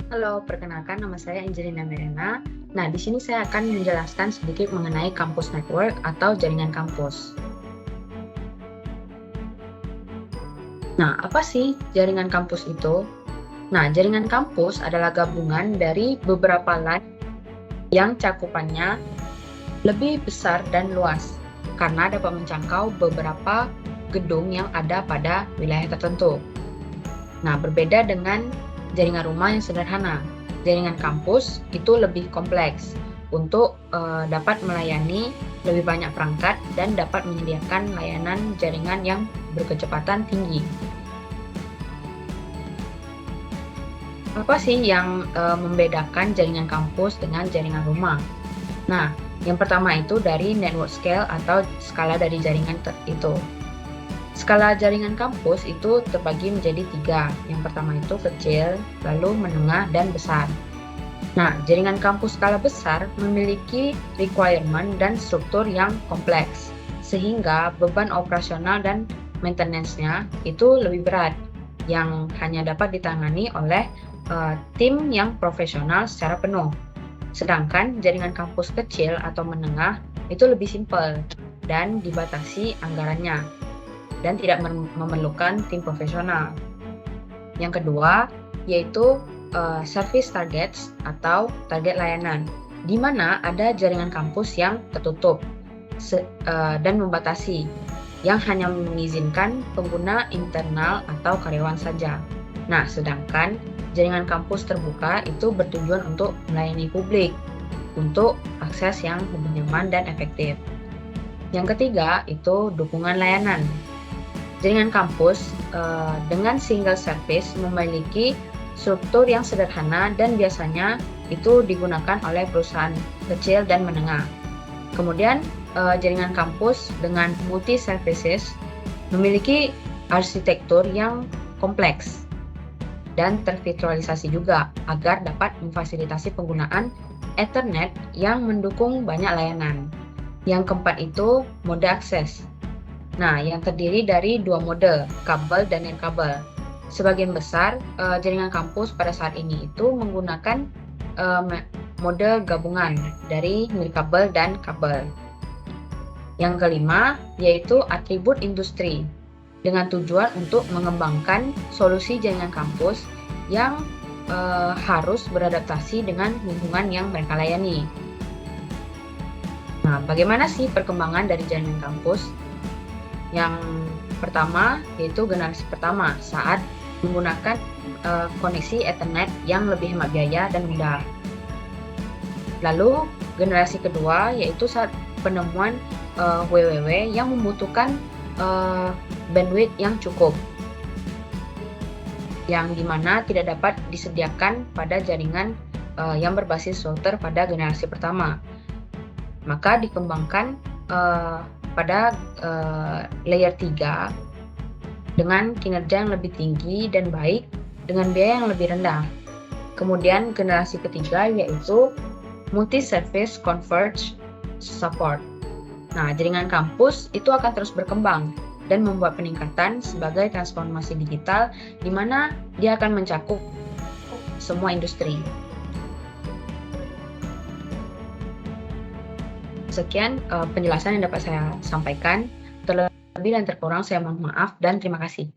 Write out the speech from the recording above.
Halo, perkenalkan nama saya Angelina Merena. Nah, di sini saya akan menjelaskan sedikit mengenai kampus network atau jaringan kampus. Nah, apa sih jaringan kampus itu? Nah, jaringan kampus adalah gabungan dari beberapa LAN yang cakupannya lebih besar dan luas karena dapat menjangkau beberapa gedung yang ada pada wilayah tertentu. Nah, berbeda dengan jaringan rumah yang sederhana. Jaringan kampus itu lebih kompleks untuk dapat melayani lebih banyak perangkat dan dapat menyediakan layanan jaringan yang berkecepatan tinggi. Apa sih yang membedakan jaringan kampus dengan jaringan rumah? Nah, yang pertama itu dari network scale atau skala dari jaringan itu. Skala jaringan kampus itu terbagi menjadi 3. Yang pertama itu kecil, lalu menengah, dan besar. Nah, jaringan kampus skala besar memiliki requirement dan struktur yang kompleks, sehingga beban operasional dan maintenance-nya itu lebih berat, yang hanya dapat ditangani oleh tim yang profesional secara penuh. Sedangkan jaringan kampus kecil atau menengah itu lebih simpel dan dibatasi anggarannya, dan tidak memerlukan tim profesional. Yang kedua, yaitu service targets atau target layanan, di mana ada jaringan kampus yang tertutup dan membatasi, yang hanya mengizinkan pengguna internal atau karyawan saja. Nah, sedangkan jaringan kampus terbuka itu bertujuan untuk melayani publik, untuk akses yang lebih nyaman dan efektif. Yang ketiga, itu dukungan layanan. Jaringan kampus dengan single service memiliki struktur yang sederhana dan biasanya itu digunakan oleh perusahaan kecil dan menengah. Kemudian jaringan kampus dengan multi services memiliki arsitektur yang kompleks dan tervirtualisasi juga agar dapat memfasilitasi penggunaan Ethernet yang mendukung banyak layanan. Yang keempat itu mode akses. Nah, yang terdiri dari 2 mode, kabel dan nirkabel. Sebagian besar jaringan kampus pada saat ini itu menggunakan mode gabungan dari nirkabel dan kabel. Yang kelima, yaitu atribut industri, dengan tujuan untuk mengembangkan solusi jaringan kampus yang harus beradaptasi dengan lingkungan yang mereka layani. Nah, bagaimana sih perkembangan dari jaringan kampus? Yang pertama, yaitu generasi pertama, saat menggunakan koneksi Ethernet yang lebih hemat biaya dan mudah. Lalu, generasi kedua, yaitu saat penemuan WWW yang membutuhkan bandwidth yang cukup, yang dimana tidak dapat disediakan pada jaringan yang berbasis router pada generasi pertama. Maka dikembangkan pada layer 3 dengan kinerja yang lebih tinggi dan baik dengan biaya yang lebih rendah. Kemudian generasi ketiga yaitu multi-service converged support. Nah, jaringan kampus itu akan terus berkembang dan membuat peningkatan sebagai transformasi digital di mana dia akan mencakup semua industri. Sekian penjelasan yang dapat saya sampaikan. Terlebih dan terkurang saya mohon maaf dan terima kasih.